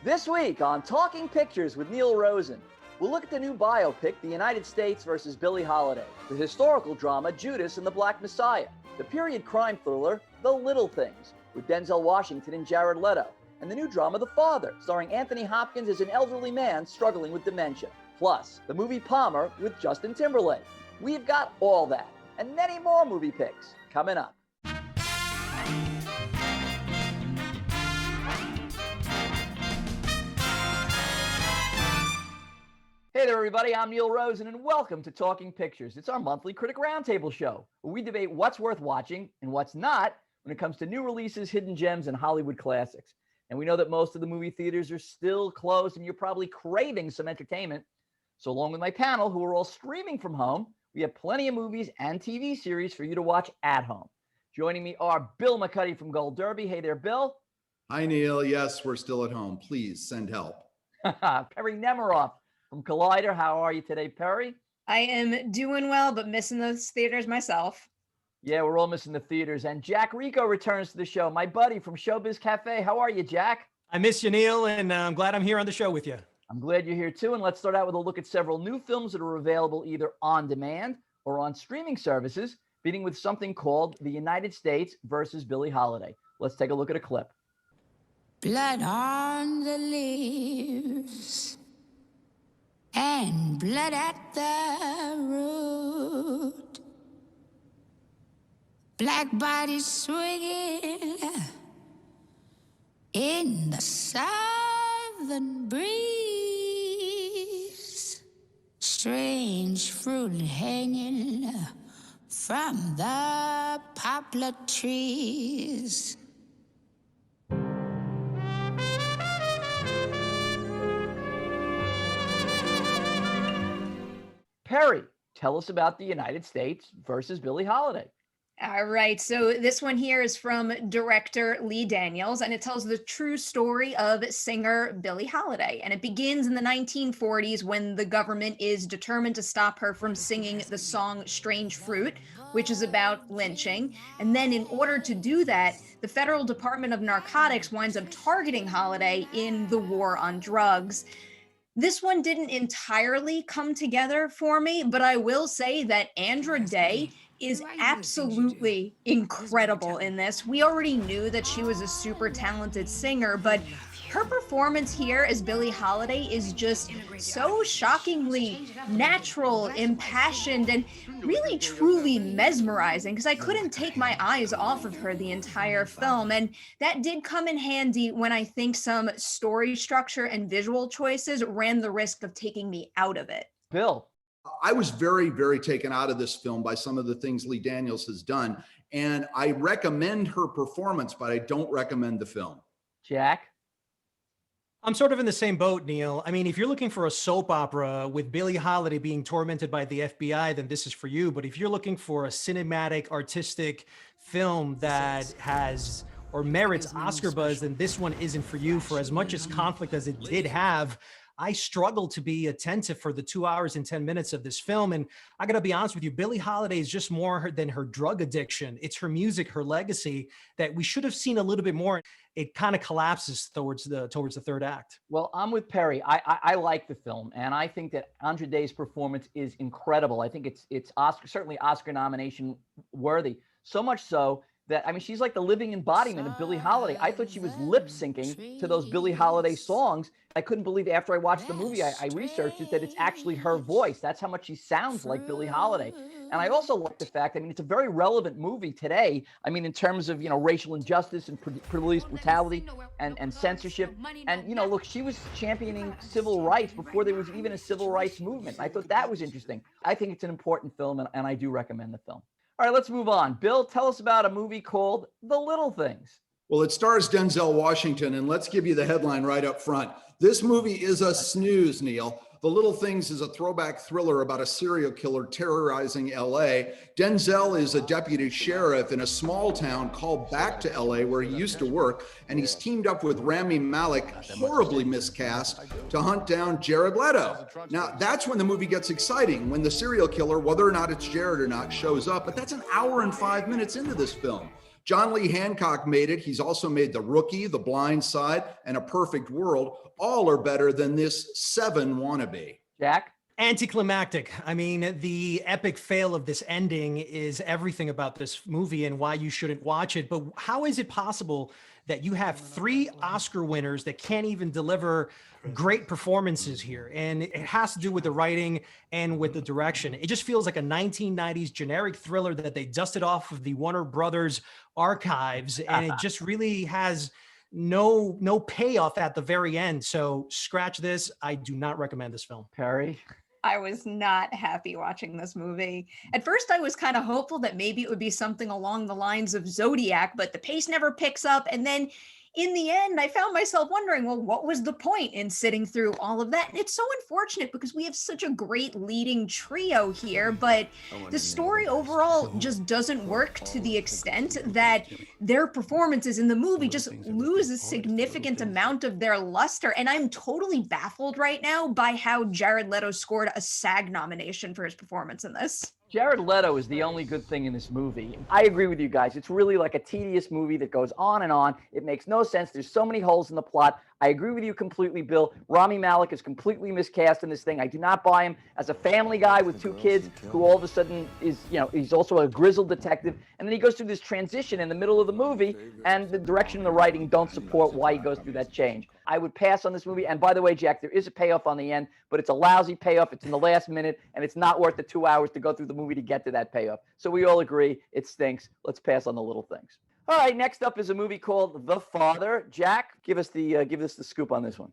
This week on Talking Pictures with Neil Rosen, we'll look at the new biopic, The United States versus Billie Holiday, the historical drama Judas and the Black Messiah, the period crime thriller The Little Things with Denzel Washington and Jared Leto, and the new drama The Father, starring Anthony Hopkins as an elderly man struggling with dementia, plus the movie Palmer with Justin Timberlake. We've got all that and many more movie picks coming up. Hey there, everybody. I'm Neil Rosen, and welcome to Talking Pictures. It's our monthly Critic Roundtable show, where we debate what's worth watching and what's not when it comes to new releases, hidden gems, and Hollywood classics. And we know that most of the movie theaters are still closed, and you're probably craving some entertainment. So along with my panel, who are all streaming from home, we have plenty of movies and TV series for you to watch at home. Joining me are Bill McCuddy from Gold Derby. Hey there, Bill. Hi, Neil. Yes, we're still at home. Please send help. Perry Nemiroff from Collider. How are you today, Perry? I am doing well, but missing those theaters myself. Yeah, we're all missing the theaters. And Jack Rico returns to the show, my buddy from Showbiz Cafe. How are you, Jack? I miss you, Neil, and I'm glad I'm here on the show with you. I'm glad you're here, too. And let's start out with a look at several new films that are available either on demand or on streaming services, beginning with something called The United States versus Billie Holiday. Let's take a look at a clip. Blood on the leaves and blood at the root. Black bodies swinging in the southern breeze. Strange fruit hanging from the poplar trees. Perry, tell us about The United States versus Billie Holiday. All right, so this one here is from director Lee Daniels, and it tells the true story of singer Billie Holiday. And it begins in the 1940s when the government is determined to stop her from singing the song Strange Fruit, which is about lynching. And then in order to do that, the Federal Department of Narcotics winds up targeting Holiday in the war on drugs. This one didn't entirely come together for me, but I will say that Andra Day is absolutely incredible in this. We already knew that she was a super talented singer, but her performance here as Billie Holiday is just so shockingly natural, impassioned, and really truly mesmerizing, because I couldn't take my eyes off of her the entire film. And that did come in handy when I think some story structure and visual choices ran the risk of taking me out of it. Bill. I was very, very taken out of this film by some of the things Lee Daniels has done. And I recommend her performance, but I don't recommend the film. Jack. I'm sort of in the same boat, Neil. I mean, if you're looking for a soap opera with Billie Holiday being tormented by the FBI, then this is for you. But if you're looking for a cinematic, artistic film that has or merits Oscar buzz, then this one isn't for you. For as much as conflict as it did have, I struggled to be attentive for the 2 hours and 10 minutes of this film. And I got to be honest with you, Billie Holiday is just more than her drug addiction. It's her music, her legacy that we should have seen a little bit more. It kind of collapses towards the third act. Well, I'm with Perry. I like the film, and I think that Andra Day's performance is incredible. I think it's Oscar, certainly Oscar nomination worthy. So much so that, I mean, she's like the living embodiment of Billie Holiday. I thought she was lip syncing to those Billie Holiday songs. I couldn't believe after I watched the movie, I researched it, that it's actually her voice. That's how much she sounds like Billie Holiday. And I also like the fact, I mean, it's a very relevant movie today. I mean, in terms of, racial injustice and police brutality and censorship. And, look, she was championing civil rights before there was even a civil rights movement. I thought that was interesting. I think it's an important film, and I do recommend the film. All right, let's move on. Bill, tell us about a movie called The Little Things. Well, it stars Denzel Washington, and let's give you the headline right up front. This movie is a snooze, Neil. The Little Things is a throwback thriller about a serial killer terrorizing LA. Denzel is a deputy sheriff in a small town called back to LA where he used to work, and he's teamed up with Rami Malek, horribly miscast, to hunt down Jared Leto. Now, that's when the movie gets exciting, when the serial killer, whether or not it's Jared or not, shows up, but that's an hour and 5 minutes into this film. John Lee Hancock made it. He's also made The Rookie, The Blind Side, and A Perfect World. All are better than this Seven wannabe. Jack? Anticlimactic. I mean, the epic fail of this ending is everything about this movie and why you shouldn't watch it. But how is it possible that you have 3 Oscar winners that can't even deliver great performances here? And it has to do with the writing and with the direction. It just feels like a 1990s generic thriller that they dusted off of the Warner Brothers archives, and it just really has no payoff at the very end. So scratch this. I do not recommend this film. Perry? I was not happy watching this movie. At first, I was kind of hopeful that maybe it would be something along the lines of Zodiac, but the pace never picks up. And then in the end, I found myself wondering, well, what was the point in sitting through all of that? And it's so unfortunate because we have such a great leading trio here, but the story overall just doesn't work to the extent that their performances in the movie just lose a significant amount of their luster. And I'm totally baffled right now by how Jared Leto scored a SAG nomination for his performance in this. Jared Leto is the only good thing in this movie. I agree with you guys. It's really like a tedious movie that goes on and on. It makes no sense. There's so many holes in the plot. I agree with you completely, Bill. Rami Malek is completely miscast in this thing. I do not buy him as a family guy with 2 kids who all of a sudden is, he's also a grizzled detective. And then he goes through this transition in the middle of the movie, and the direction and the writing don't support why he goes through that change. I would pass on this movie. And by the way, Jack, there is a payoff on the end, but it's a lousy payoff. It's in the last minute, and it's not worth the 2 hours to go through the movie to get to that payoff. So we all agree it stinks. Let's pass on the little things. All right, next up is a movie called The Father. Jack, give us the scoop on this one.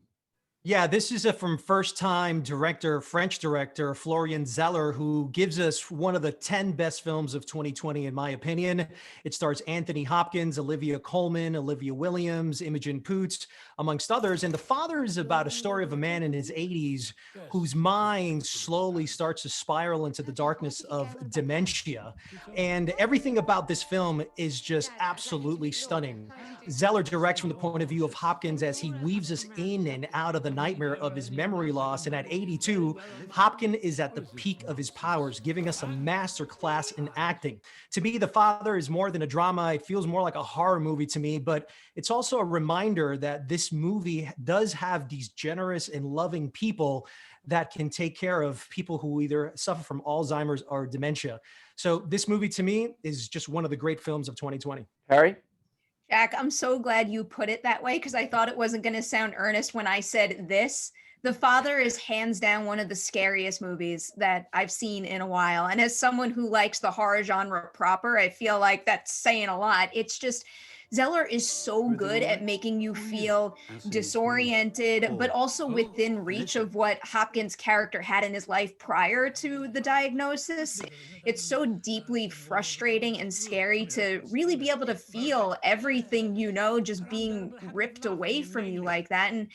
Yeah, this is from first-time director, French director, Florian Zeller, who gives us one of the 10 best films of 2020, in my opinion. It stars Anthony Hopkins, Olivia Colman, Olivia Williams, Imogen Poots, amongst others. And The Father is about a story of a man in his 80s whose mind slowly starts to spiral into the darkness of dementia. And everything about this film is just absolutely stunning. Zeller directs from the point of view of Hopkins as he weaves us in and out of the nightmare of his memory loss. And at 82, Hopkins is at the peak of his powers, giving us a master class in acting. To me, The Father is more than a drama. It feels more like a horror movie to me, but it's also a reminder that this movie does have these generous and loving people that can take care of people who either suffer from Alzheimer's or dementia. So this movie to me is just one of the great films of 2020. Harry? Jack, I'm so glad you put it that way because I thought it wasn't going to sound earnest when I said this. The Father is hands down one of the scariest movies that I've seen in a while. And as someone who likes the horror genre proper, I feel like that's saying a lot. It's just, Zeller is so good at making you feel disoriented, but also within reach of what Hopkins' character had in his life prior to the diagnosis. It's so deeply frustrating and scary to really be able to feel everything just being ripped away from you like that. And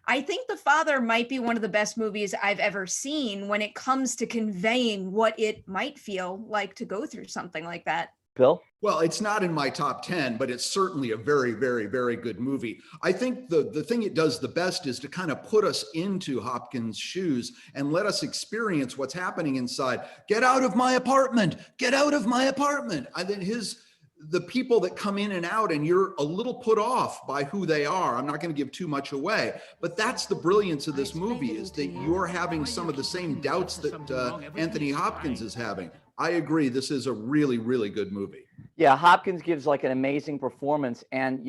I think The Father might be one of the best movies I've ever seen when it comes to conveying what it might feel like to go through something like that. Bill? Well, it's not in my top 10, but it's certainly a very, very, very good movie. I think the thing it does the best is to kind of put us into Hopkins' shoes and let us experience what's happening inside. Get out of my apartment. Get out of my apartment. I think the people that come in and out, and you're a little put off by who they are. I'm not going to give too much away, but that's the brilliance of this movie, is that you're having some of the same doubts that Anthony Hopkins is having. I agree. This is a really, really good movie. Yeah, Hopkins gives like an amazing performance. And,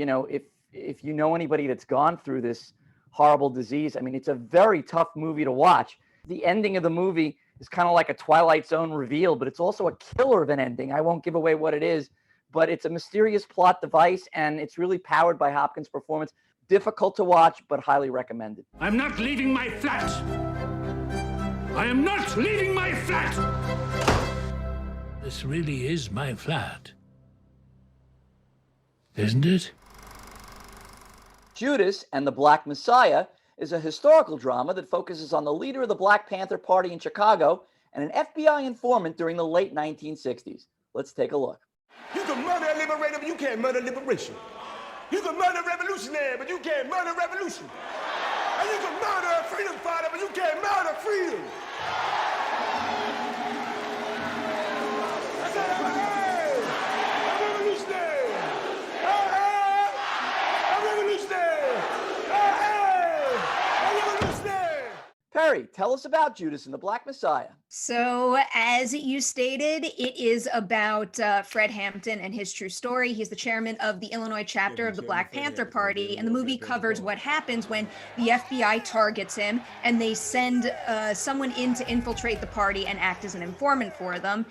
if you know anybody that's gone through this horrible disease, I mean, it's a very tough movie to watch. The ending of the movie is kind of like a Twilight Zone reveal, but it's also a killer of an ending. I won't give away what it is, but it's a mysterious plot device, and it's really powered by Hopkins' performance. Difficult to watch, but highly recommended. I'm not leaving my flat. I am not leaving my flat. This really is my flat. Isn't it? Judas and the Black Messiah is a historical drama that focuses on the leader of the Black Panther Party in Chicago and an FBI informant during the late 1960s. Let's take a look. You can murder a liberator, but you can't murder liberation. You can murder a revolutionary, but you can't murder revolution. And you can murder a freedom fighter, but you can't murder freedom. That's all I heard. A revolutionary. Perry, tell us about Judas and the Black Messiah. So, as you stated, it is about Fred Hampton and his true story. He's the chairman of the Illinois chapter of the Black Panther Party, and the movie covers what happens when the FBI targets him and they send someone in to infiltrate the party and act as an informant for them.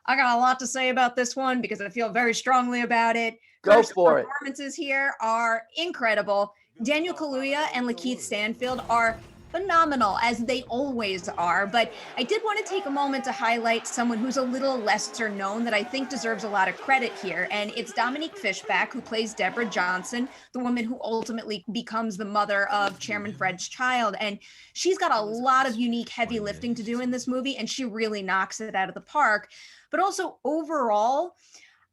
I got a lot to say about this one because I feel very strongly about it. Go for it. Performances here are incredible. Daniel Kaluuya and Lakeith Stanfield are phenomenal, as they always are, but I did want to take a moment to highlight someone who's a little lesser known that I think deserves a lot of credit here, and it's Dominique Fishback, who plays Deborah Johnson, the woman who ultimately becomes the mother of Chairman Fred's child, and she's got a lot of unique heavy lifting to do in this movie, and she really knocks it out of the park. But also overall,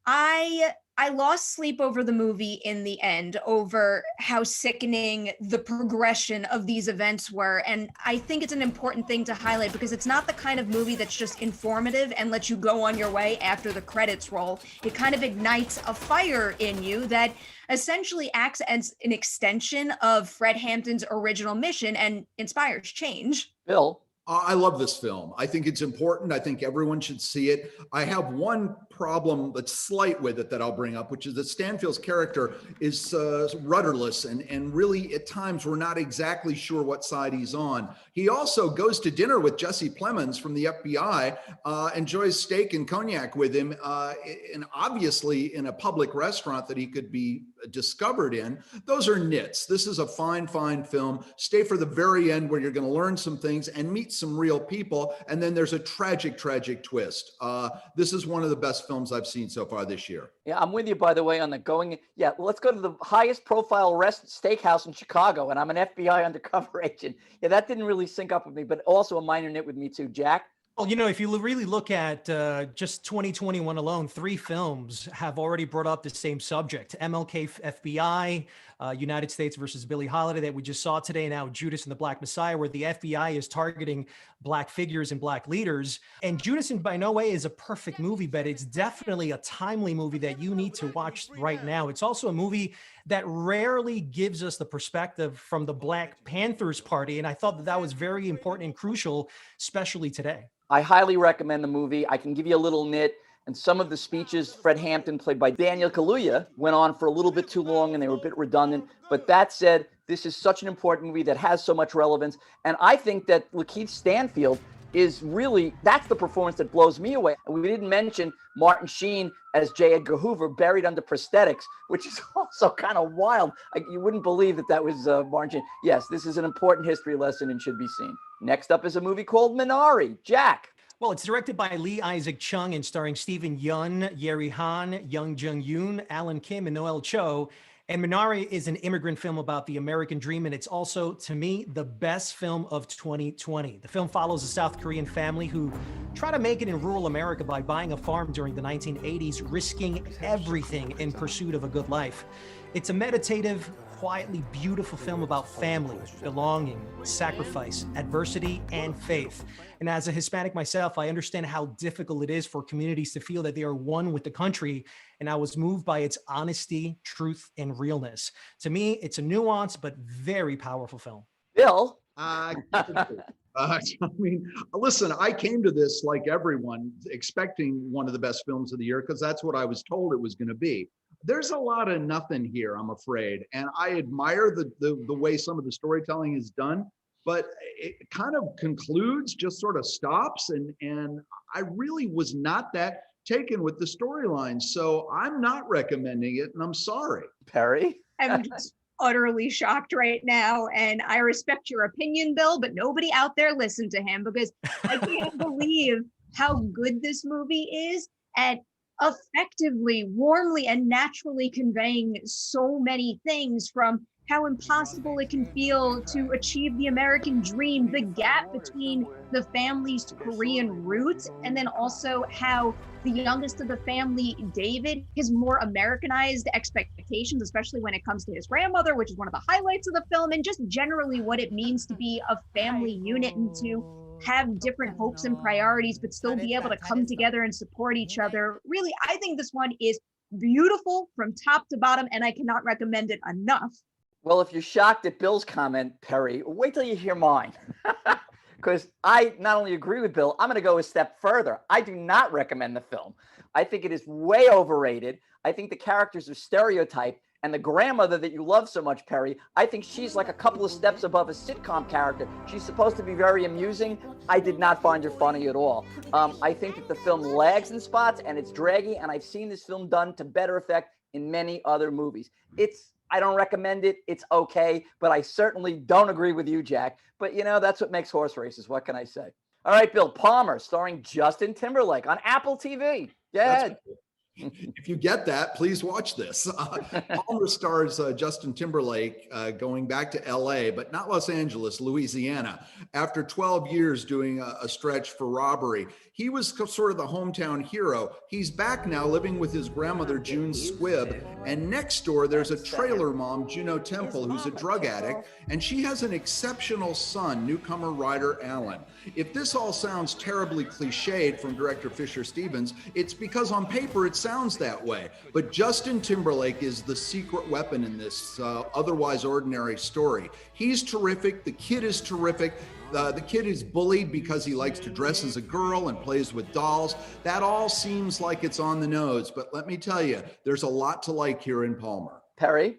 I lost sleep over the movie in the end, over how sickening the progression of these events were. And I think it's an important thing to highlight because it's not the kind of movie that's just informative and lets you go on your way after the credits roll. It kind of ignites a fire in you that essentially acts as an extension of Fred Hampton's original mission and inspires change. Bill? I love this film. I think it's important. I think everyone should see it. I have one problem that's slight with it that I'll bring up, which is that Stanfield's character is rudderless and really at times we're not exactly sure what side he's on. He also goes to dinner with Jesse Plemons from the FBI, enjoys steak and cognac with him, and obviously in a public restaurant that he could be discovered in. Those are nits. This is a fine, fine film. Stay for the very end where you're going to learn some things and meet some real people. And then there's a tragic, tragic twist. This is one of the best films I've seen so far this year. Yeah, I'm with you, by the way, on the going. Yeah, let's go to the highest profile steakhouse in Chicago, and I'm an FBI undercover agent. Yeah, that didn't really sync up with me, but also a minor nit with me too. Jack? Well, if you really look at just 2021 alone, 3 films have already brought up the same subject. MLK FBI, United States versus Billie Holiday that we just saw today, now Judas and the Black Messiah, where the FBI is targeting Black figures and Black leaders. And Judas in by no way is a perfect movie, but it's definitely a timely movie that you need to watch right now. It's also a movie that rarely gives us the perspective from the Black Panthers Party. And I thought that was very important and crucial, especially today. I highly recommend the movie. I can give you a little nit. And some of the speeches, Fred Hampton, played by Daniel Kaluuya, went on for a little bit too long and they were a bit redundant. But that said, this is such an important movie that has so much relevance. And I think that Lakeith Stanfield is really, that's the performance that blows me away. And we didn't mention Martin Sheen as J. Edgar Hoover, buried under prosthetics, which is also kind of wild. You wouldn't believe that was Martin Sheen. Yes, this is an important history lesson and should be seen. Next up is a movie called Minari. Jack? Well, it's directed by Lee Isaac Chung and starring Stephen Yun, Yeri Han, Young Jung Yoon, Alan Kim, and Noel Cho. And Minari is an immigrant film about the American dream, and it's also, to me, the best film of 2020. The film follows a South Korean family who try to make it in rural America by buying a farm during the 1980s, risking everything in pursuit of a good life. It's a meditative, quietly beautiful film about family, belonging, sacrifice, adversity, and faith. And as a Hispanic myself, I understand how difficult it is for communities to feel that they are one with the country. And I was moved by its honesty, truth, and realness. To me, it's a nuanced but very powerful film. Bill? I mean, listen, I came to this like everyone, expecting one of the best films of the year because that's what I was told it was going to be. There's a lot of nothing here, I'm afraid. And I admire the way some of the storytelling is done, but it kind of concludes, just sort of stops. And I really was not that taken with the storyline. So I'm not recommending it, and I'm sorry. Perry? I'm just utterly shocked right now. And I respect your opinion, Bill, but nobody out there listen to him because I can't believe how good this movie is at effectively, warmly, and naturally conveying so many things, from how impossible it can feel to achieve the American dream, the gap between the family's Korean roots, and then also how the youngest of the family, David, his more Americanized expectations, especially when it comes to his grandmother, which is one of the highlights of the film, and just generally what it means to be a family unit and to have different hopes and priorities, but still be able to come together and support each other. Really, I think this one is beautiful from top to bottom, and I cannot recommend it enough. Well, if you're shocked at Bill's comment, Perry, wait till you hear mine. because I not only agree with Bill, I'm going to go a step further. I do not recommend the film. I think it is way overrated. I think the characters are stereotyped. And the grandmother that you love so much, Perry, I think she's like a couple of steps above a sitcom character. She's supposed to be very amusing. I did not find her funny at all. I think that the film lags in spots and it's draggy, and I've seen this film done to better effect in many other movies. I don't recommend it. It's okay, but I certainly don't agree with you, Jack. But that's what makes horse races. What can I say? All right, Bill, Palmer, starring Justin Timberlake on Apple TV. Yeah. If you get that, please watch this. Palmer stars Justin Timberlake going back to LA, but not Los Angeles, Louisiana. After 12 years doing a stretch for robbery, he was sort of the hometown hero. He's back now living with his grandmother, June Squibb. And next door, there's a trailer mom, Juno Temple, who's a drug addict. And she has an exceptional son, newcomer Ryder Allen. If this all sounds terribly cliched from director Fisher Stevens, it's because on paper it sounds that way. But Justin Timberlake is the secret weapon in this otherwise ordinary story. He's terrific. The kid is terrific. The kid is bullied because he likes to dress as a girl and plays with dolls. That all seems like it's on the nose. But let me tell you, there's a lot to like here in Palmer. Perry?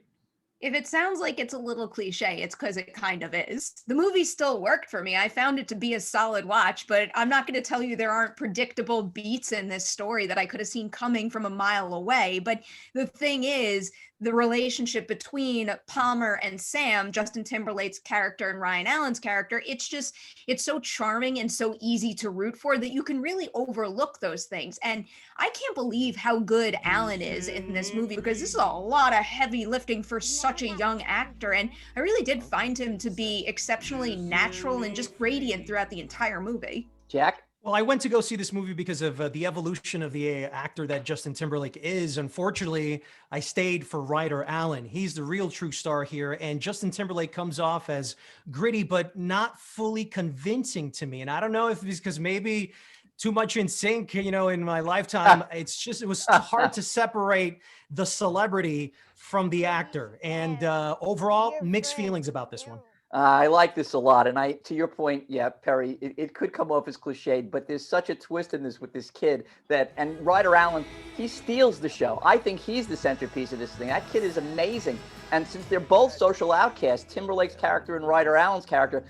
If it sounds like it's a little cliche, it's because it kind of is. The movie still worked for me. I found it to be a solid watch, but I'm not going to tell you there aren't predictable beats in this story that I could have seen coming from a mile away. But the thing is, the relationship between Palmer and Sam, Justin Timberlake's character and Ryan Allen's character, it's so charming and so easy to root for that you can really overlook those things. And I can't believe how good Allen is in this movie, because this is a lot of heavy lifting for such a young actor. And I really did find him to be exceptionally natural and just radiant throughout the entire movie. Jack? Well, I went to go see this movie because of the evolution of the actor that Justin Timberlake is. Unfortunately, I stayed for Ryder Allen. He's the real true star here. And Justin Timberlake comes off as gritty, but not fully convincing to me. And I don't know if it's because maybe too much in sync, in my lifetime. It was hard to separate the celebrity from the actor. And overall, mixed feelings about this one. I like this a lot. And to your point, yeah, Perry, it could come off as cliched, but there's such a twist in this with this kid and Ryder Allen, he steals the show. I think he's the centerpiece of this thing. That kid is amazing. And since they're both social outcasts, Timberlake's character and Ryder Allen's character,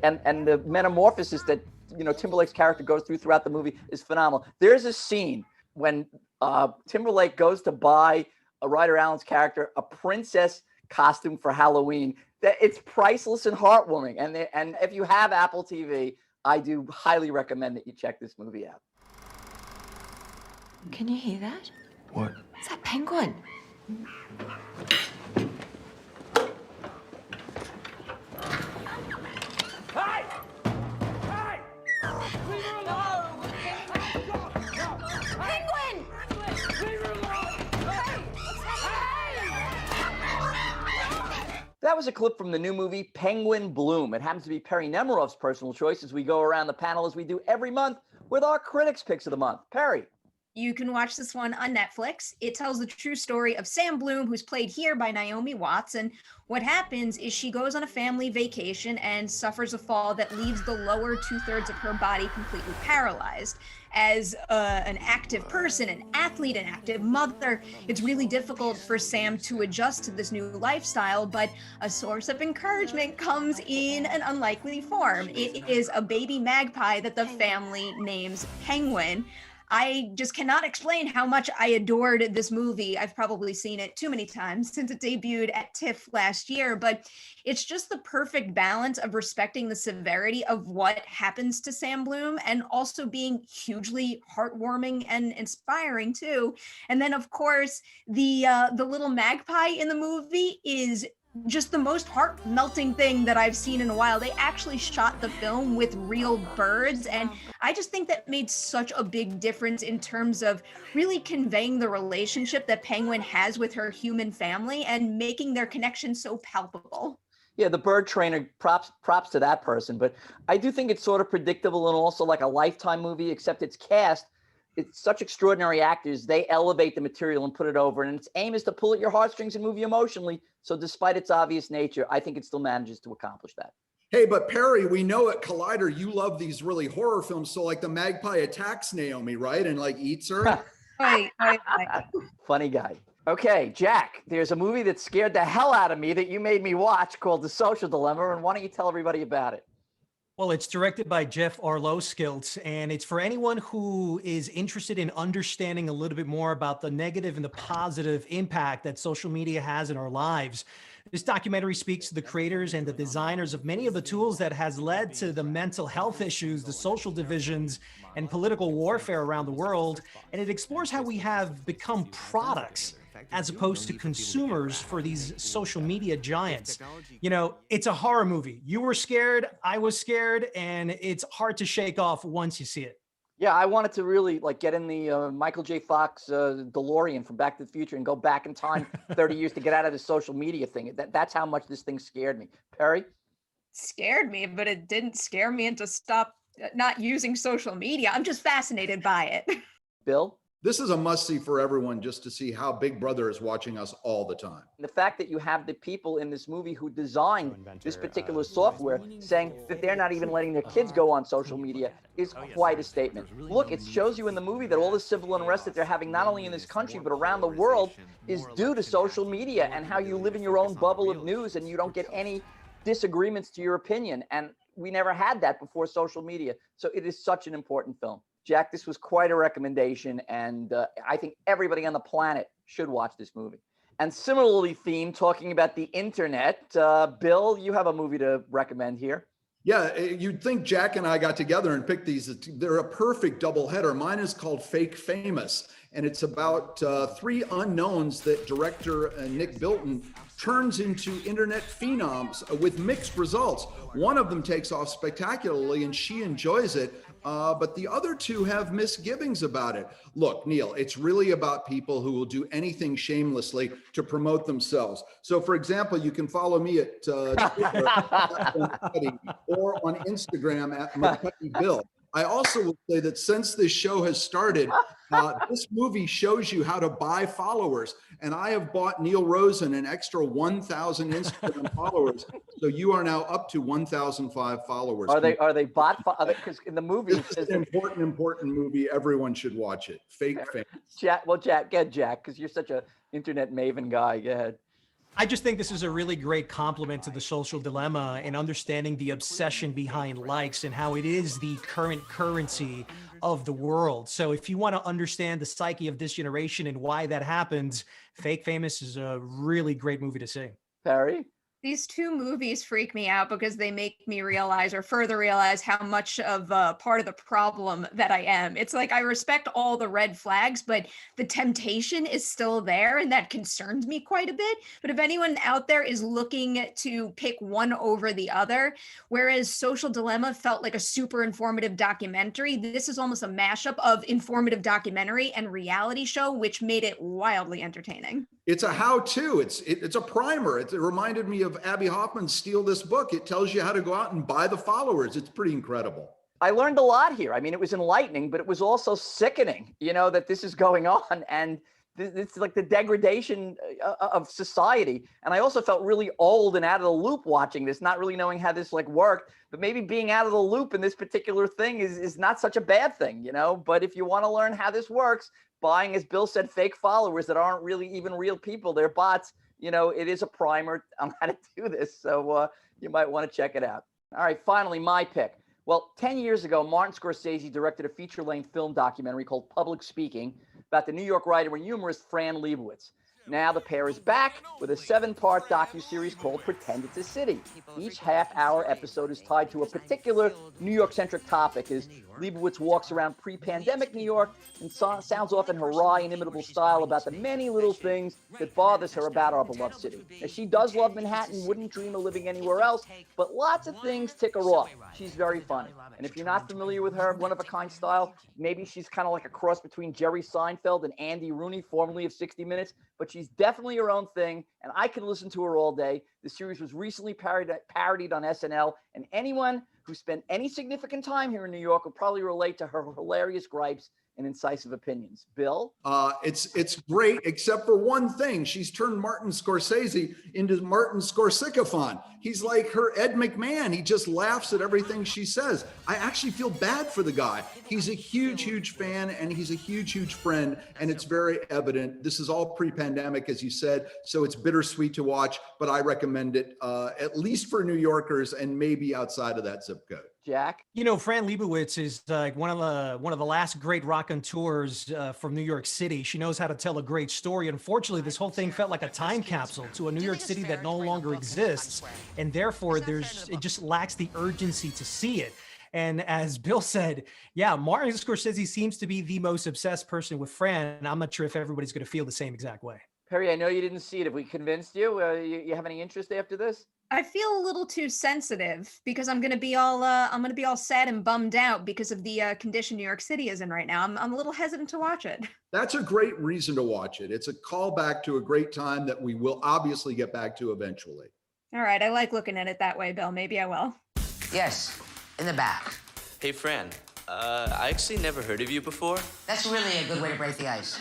and the metamorphosis that, Timberlake's character goes through throughout the movie is phenomenal. There's a scene when Timberlake goes to buy Ryder Allen's character a princess costume for Halloween. That it's priceless and heartwarming. And if you have Apple TV, I do highly recommend that you check this movie out. Can you hear that? What? It's that penguin. Hey! Hey! Leave her alone! Penguin! Leave her alone! That was a clip from the new movie Penguin Bloom. It happens to be Perry Nemirov's personal choice as we go around the panel as we do every month with our critics' picks of the month. Perry. You can watch this one on Netflix. It tells the true story of Sam Bloom, who's played here by Naomi Watts. And what happens is she goes on a family vacation and suffers a fall that leaves the lower 2/3 of her body completely paralyzed. As an active person, an athlete, an active mother, it's really difficult for Sam to adjust to this new lifestyle, but a source of encouragement comes in an unlikely form. It is a baby magpie that the family names Penguin. I just cannot explain how much I adored this movie. I've probably seen it too many times since it debuted at TIFF last year, but it's just the perfect balance of respecting the severity of what happens to Sam Bloom and also being hugely heartwarming and inspiring too. And then of course, the little magpie in the movie is just the most heart-melting thing that I've seen in a while. They actually shot the film with real birds, and I just think that made such a big difference in terms of really conveying the relationship that Penguin has with her human family and making their connection so palpable. Yeah, the bird trainer, props to that person. But I do think it's sort of predictable and also like a Lifetime movie, except it's cast. It's such extraordinary actors. They elevate the material and put it over. And its aim is to pull at your heartstrings and move you emotionally. So despite its obvious nature, I think it still manages to accomplish that. Hey, but Perry, we know at Collider you love these really horror films. So like the magpie attacks Naomi, right? And like eats her. Oi, oi, oi. Funny guy. Okay, Jack, there's a movie that scared the hell out of me that you made me watch called The Social Dilemma. And why don't you tell everybody about it? Well, it's directed by Jeff Arloskilt, and it's for anyone who is interested in understanding a little bit more about the negative and the positive impact that social media has in our lives. This documentary speaks to the creators and the designers of many of the tools that has led to the mental health issues, the social divisions, and political warfare around the world. And it explores how we have become products as opposed to consumers for these social media giants. You know, it's a horror movie. You were scared, I was scared, and it's hard to shake off once you see it. Yeah, I wanted to really like get in the Michael J. Fox DeLorean from Back to the Future and go back in time 30 years to get out of the social media thing. That's how much this thing scared me. Perry? Scared me, but it didn't scare me into stop not using social media. I'm just fascinated by it. Bill? This is a must-see for everyone just to see how Big Brother is watching us all the time. The fact that you have the people in this movie who designed this particular software saying that they're not even letting their kids go on social media is quite a statement. Look, it shows you in the movie that all the civil unrest that they're having not only in this country but around the world is due to social media and how you live in your own bubble of news and you don't get any disagreements to your opinion. And we never had that before social media. So it is such an important film. Jack, this was quite a recommendation, and I think everybody on the planet should watch this movie. And similarly themed, talking about the internet, Bill, you have a movie to recommend here. Yeah, you'd think Jack and I got together and picked these. They're a perfect doubleheader. Mine is called Fake Famous, and it's about three unknowns that director Nick Bilton turns into internet phenoms with mixed results. One of them takes off spectacularly, and she enjoys it. But the other two have misgivings about it. Look, Neil, it's really about people who will do anything shamelessly to promote themselves. So, for example, you can follow me at Twitter or on Instagram at McCuttyBill. I also will say that since this show has started, this movie shows you how to buy followers. And I have bought Neil Rosen an extra 1,000 Instagram followers. So you are now up to 1,005 followers. Are they bot? Because in the movie, this is an important movie. Everyone should watch it. Fake Famous. Jack, well, Jack, get Jack, because you're such a internet maven guy. Go ahead. I just think this is a really great compliment to The Social Dilemma and understanding the obsession behind likes and how it is the current currency of the world. So if you want to understand the psyche of this generation and why that happens, Fake Famous is a really great movie to see. Perry? These two movies freak me out because they make me realize or further realize how much of part of the problem that I am. It's like I respect all the red flags, but the temptation is still there, and that concerns me quite a bit. But if anyone out there is looking to pick one over the other, whereas Social Dilemma felt like a super informative documentary, this is almost a mashup of informative documentary and reality show, which made it wildly entertaining. It's a how-to. It's a primer. It reminded me of Abby Hoffman's Steal This Book. It tells you how to go out and buy the followers. It's pretty incredible. I learned a lot here. I mean, it was enlightening, but it was also sickening, you know, that this is going on. And it's like the degradation of society. And I also felt really old and out of the loop watching this, not really knowing how this like worked. But maybe being out of the loop in this particular thing is not such a bad thing, you know. But if you want to learn how this works, buying, as Bill said, fake followers that aren't really even real people, they're bots, you know, it is a primer on how to do this. So you might want to check it out. All right, finally, my pick. Well, 10 years ago, Martin Scorsese directed a feature-length film documentary called Public Speaking about the New York writer and humorist Fran Lebowitz. Now the pair is back with a 7-part docuseries called Pretend It's a City. Each half-hour episode is tied to a particular New York-centric topic as Lebowitz walks around pre-pandemic New York and sounds off in her wry, inimitable style about the many little things that bothers her about our beloved city. Now, she does love Manhattan, wouldn't dream of living anywhere else, but lots of things tick her off. She's very funny. And if you're not familiar with her one-of-a-kind style, maybe she's kind of like a cross between Jerry Seinfeld and Andy Rooney, formerly of 60 Minutes, but she's definitely her own thing, and I can listen to her all day. The series was recently parodied on SNL, and anyone who spent any significant time here in New York will probably relate to her hilarious gripes and incisive opinions. Bill? It's great, except for one thing. She's turned Martin Scorsese into Martin Scorsicathon. He's like her Ed McMahon. He just laughs at everything she says. I actually feel bad for the guy. He's a huge, huge fan, and he's a huge, huge friend, and it's very evident. This is all pre-pandemic, as you said, so it's bittersweet to watch, but I recommend it at least for New Yorkers and maybe outside of that zip code. Jack? You know, Fran Lebowitz is like one of the last great raconteurs from New York City. She knows how to tell a great story. Unfortunately, this whole thing felt like a time capsule to a New York City that no longer exists, and therefore it just lacks the urgency to see it. And as Bill said, yeah, Martin Scorsese seems to be the most obsessed person with Fran, and I'm not sure if everybody's going to feel the same exact way. Perry, I know you didn't see it. Have we convinced you? You have any interest after this? I feel a little too sensitive because I'm gonna be all sad and bummed out because of the condition New York City is in right now. I'm a little hesitant to watch it. That's a great reason to watch it. It's a callback to a great time that we will obviously get back to eventually. All right, I like looking at it that way, Bill. Maybe I will. Yes, in the back. Hey, Fran. I actually never heard of you before. That's really a good way to break the ice.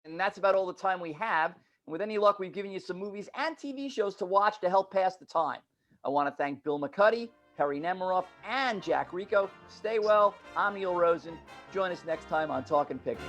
And that's about all the time we have. And with any luck, we've given you some movies and TV shows to watch to help pass the time. I want to thank Bill McCuddy, Perry Nemiroff, and Jack Rico. Stay well. I'm Neil Rosen. Join us next time on Talking Pictures.